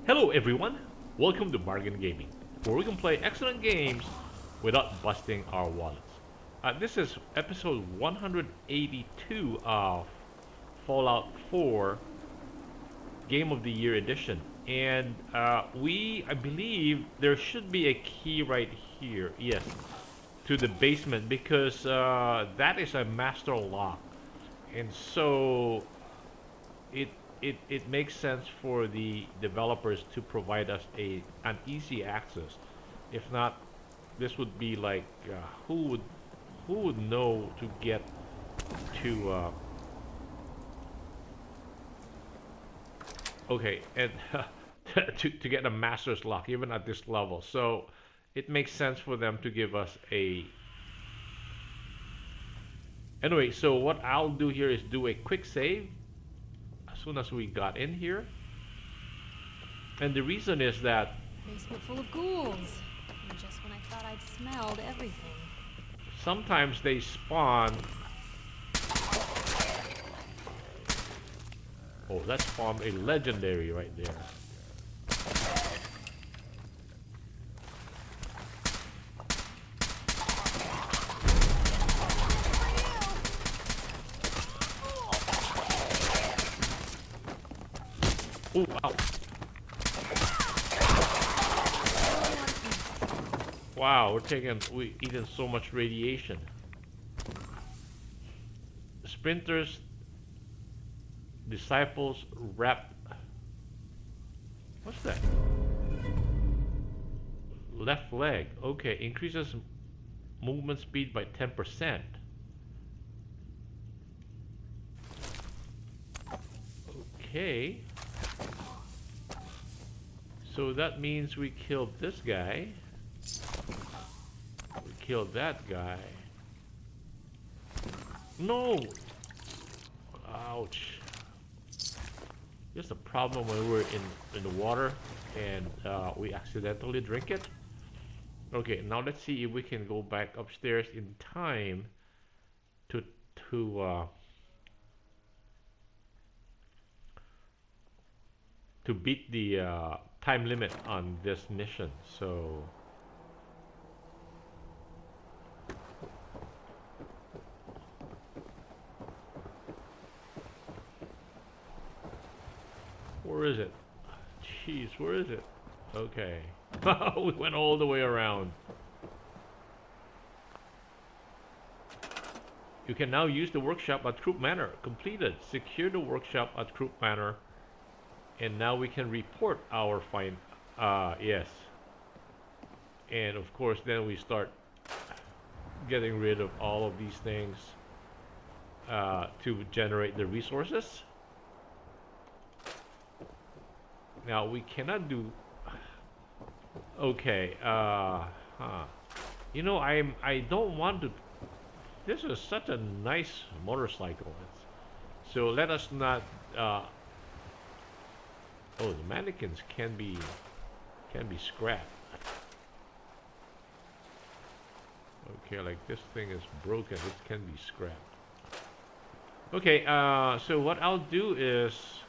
Hello everyone, welcome to Bargain Gaming, where we can play excellent games without busting our wallets. This is episode 182 of Fallout 4 Game of the Year edition. And I believe there should be a key right here, yes, to the basement because that is a master lock. And so it it makes sense for the developers to provide us an easy access. If not, this would be like who would know to get to okay, and to get a master's lock even at this level. So it makes sense for them to give us a anyway. So what I'll do here is do a quick save as soon as we got in here. And the reason is that Basement full of ghouls. And just when I thought I'd smelled everything. sometimes they spawn. Oh, that spawned a legendary right there. Oh, wow. Wow, we eating so much radiation. Sprinters, disciples, rep. What's that? Left leg. Okay, increases movement speed by 10%. Okay. So that means we killed this guy. We killed that guy. No! Ouch. Just a problem when we're in the water and we accidentally drink it. Okay, now let's see if we can go back upstairs in time to to to beat the time limit on this mission. So where is it? Jeez, where is it? Okay. We went all the way around. You can now use the workshop at Croup Manor. Completed. Secure the workshop at Croup Manor. And now we can report our find. Yes. And of course, then we start getting rid of all of these things to generate the resources. Now we cannot do. Okay. You know, I don't want to. This is such a nice motorcycle. So let us not. Oh, the mannequins can be scrapped. Okay, like this thing is broken. It can be scrapped. Okay. So what I'll do is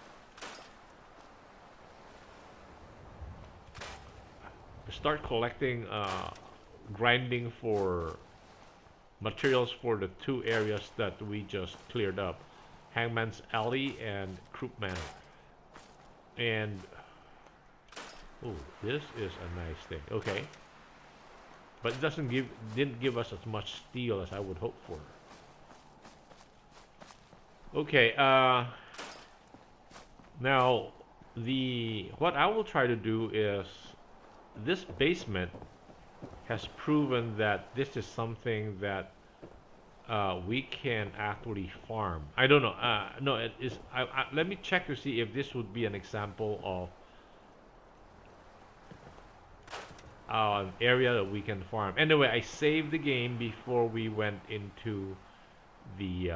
start collecting, grinding for materials for the two areas that we just cleared up, Hangman's Alley and Croup Manor. And oh, this is a nice thing. Okay, but it didn't give us as much steel as I would hope for. Okay, now what I will try to do is this basement has proven that this is something that we can actually farm. I don't know. No, it is. Let me check to see if this would be an example of an area that we can farm. Anyway, I saved the game before we went into the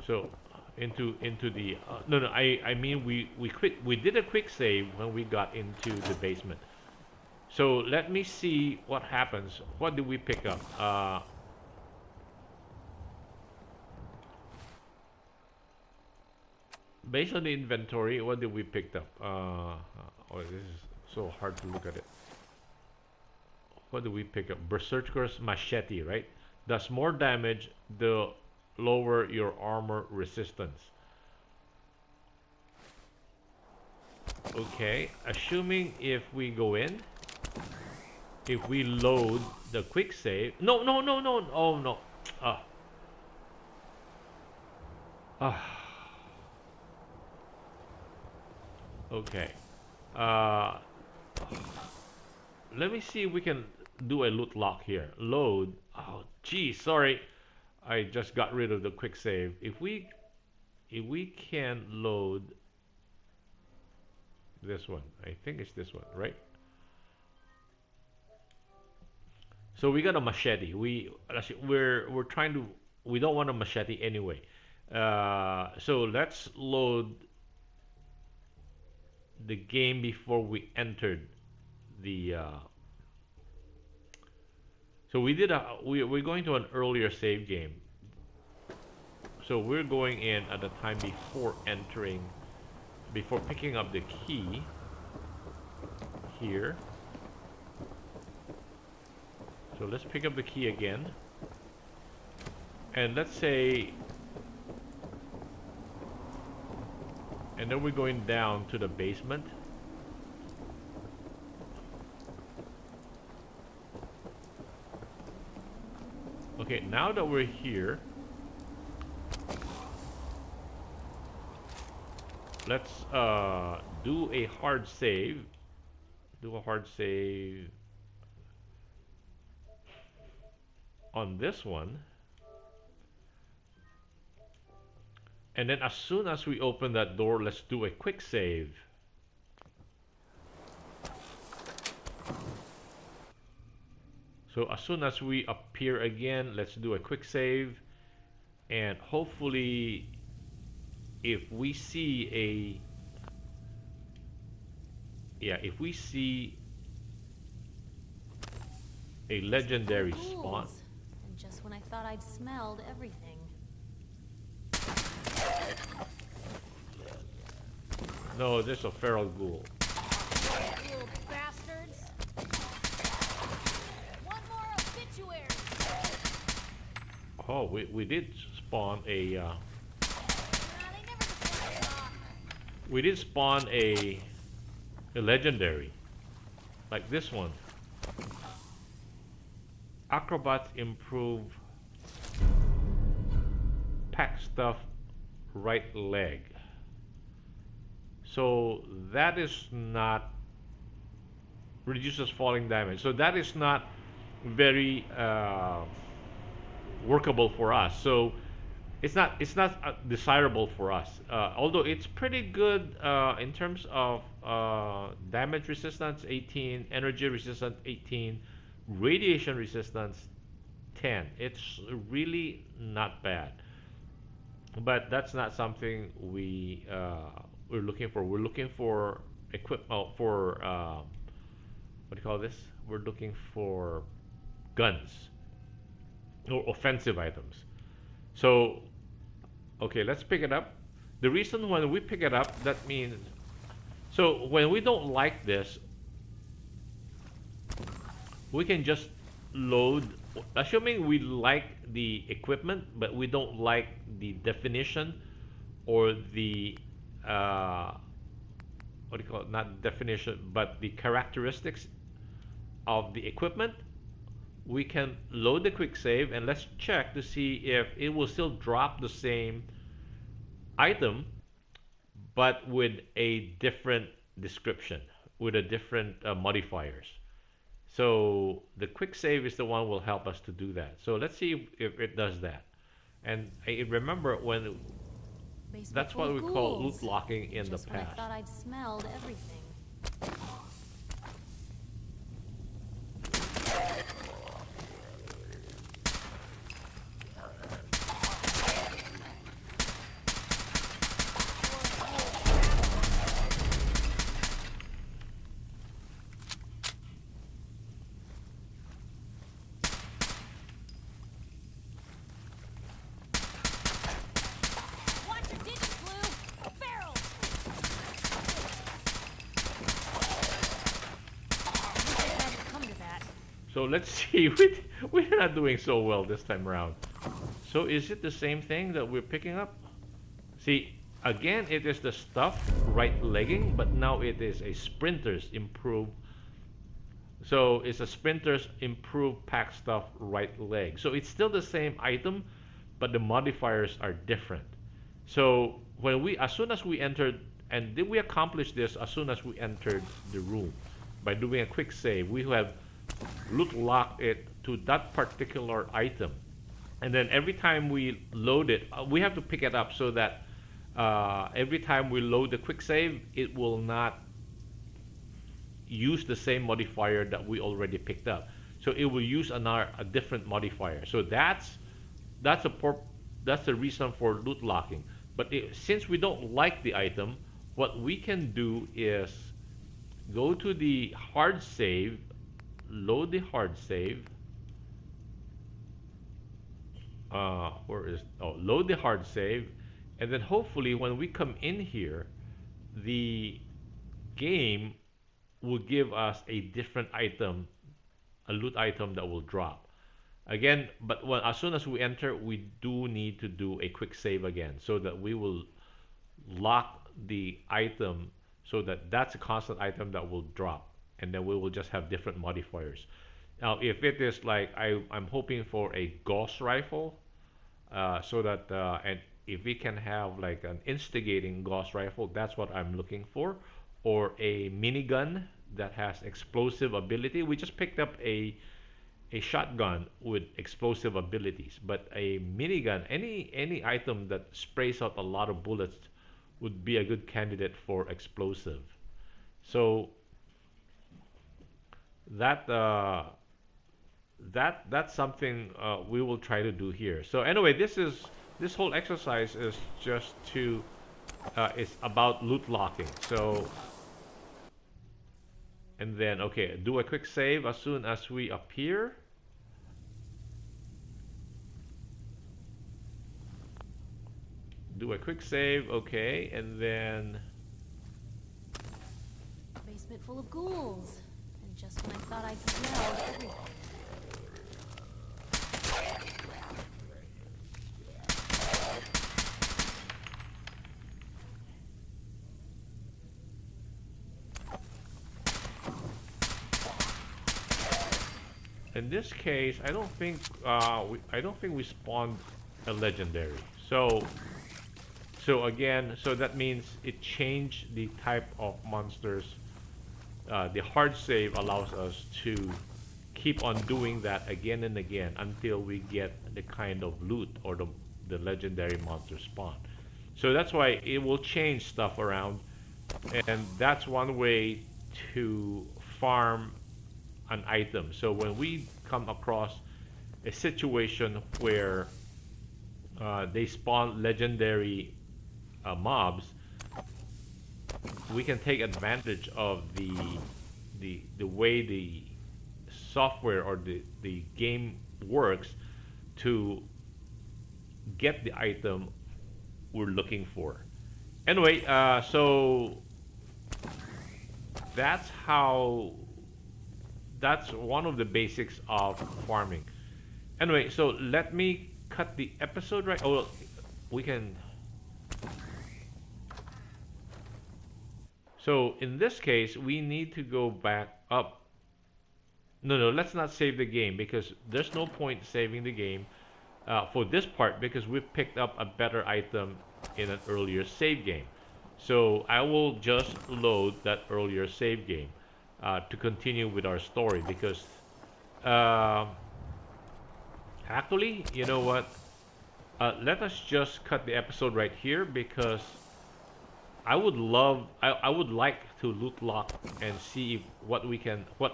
so into the no, I mean we did a quick save when we got into the basement. So let me see what happens. What did we pick up? Based on the inventory, what did we pick up? Oh, this is so hard to look at it. What did we pick up? Berserker's Machete, right? Does more damage the lower your armor resistance. Okay, assuming if we go in, if we load the quick save. No, no, no, no. Oh, no. Ah. Ah. Okay. Uh, let me see if we can do a loot lock here. Load. Oh, gee, sorry. I just got rid of the quick save. If we can load this one, I think it's this one, right? So we got a machete. We're trying to. We don't want a machete anyway. So let's load the game before we entered the. So we did a. We're going to an earlier save game. So we're going in at the time before entering, before picking up the key. Here. So let's pick up the key again. And let's say, and then we're going down to the basement. Okay, now that we're here, let's do a hard save. Do a hard save on this one. And then as soon as we open that door, let's do a quick save. So as soon as we appear again, let's do a quick save. And hopefully, if we see if we see a legendary spawn. And just when I thought I'd smelled everything. No, there's a feral ghoul. Little bastards. One more obituary. Oh, we did spawn a we did spawn a legendary, like this one. Acrobats improve pack stuff right leg. So that is not reduces falling damage. So that is not very workable for us. So it's not desirable for us. Although it's pretty good in terms of damage resistance 18, energy resistance 18, radiation resistance 10. It's really not bad. But that's not something we're looking for. We're looking for what do you call this? We're looking for guns or offensive items. So, okay, let's pick it up. The reason when we pick it up, that means, so when we don't like this, we can just load, assuming we like the equipment, but we don't like the definition or the, what do you call it? Not definition, but the characteristics of the equipment. We can load the quick save and let's check to see if it will still drop the same item, but with a different description, with a different modifiers. So the quick save is the one will help us to do that. So let's see if it does that. And I remember when that's what we call loot locking in the past. I thought I'd smelled everything. So let's see. We're not doing so well this time around. So is it the same thing that we're picking up? See, again, it is the stuff right legging, but now it is a sprinter's improved. So it's a sprinter's improved pack stuff right leg. So it's still the same item, but the modifiers are different. So as soon as we entered, and did we accomplish this as soon as we entered the room by doing a quick save, we have loot locked it to that particular item, and then every time we load it, we have to pick it up so that every time we load the quick save, it will not use the same modifier that we already picked up. So it will use a different modifier. So that's the reason for loot locking. But since we don't like the item, what we can do is go to the hard save, load the hard save. Load the hard save, and then hopefully when we come in here, the game will give us a different item, a loot item that will drop. Again, but as soon as we enter, we do need to do a quick save again so that we will lock the item so that that's a constant item that will drop, and then we will just have different modifiers. Now, if it is like I'm hoping for a ghost rifle, so that and if we can have like an instigating ghost rifle, that's what I'm looking for, or a minigun that has explosive ability. We just picked up a shotgun with explosive abilities, but a minigun, any item that sprays out a lot of bullets would be a good candidate for explosive. So that's something we will try to do here. So anyway, this whole exercise is just to it's about loot locking. So and then okay, do a quick save as soon as we appear. Do a quick save, okay, and then Basement full of ghouls. And just when I thought I'd smelled everything. in this case, I don't think we spawned a legendary. So again, so that means it changed the type of monsters. The hard save allows us to keep on doing that again and again until we get the kind of loot or the legendary monster spawn. So that's why it will change stuff around, and that's one way to farm an item. So when we come across a situation where they spawn legendary mobs, we can take advantage of the way the software or the game works to get the item we're looking for. Anyway, so that's one of the basics of farming. Anyway, so let me cut the episode right. Oh, we can. So in this case, we need to go back up. No, let's not save the game because there's no point saving the game for this part because we've picked up a better item in an earlier save game. So I will just load that earlier save game to continue with our story because actually, you know what? Let us just cut the episode right here because I would like to loot lock and see what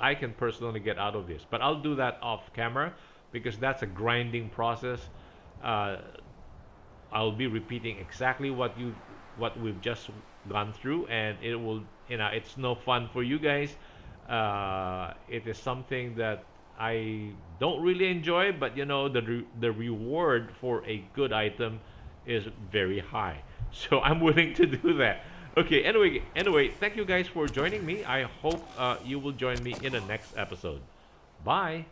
I can personally get out of this. But I'll do that off camera because that's a grinding process. I'll be repeating exactly what we've just gone through, and it will, it's no fun for you guys. It is something that I don't really enjoy, but the reward for a good item is very high. So I'm willing to do that. Okay, anyway, thank you guys for joining me. I hope you will join me in the next episode. Bye!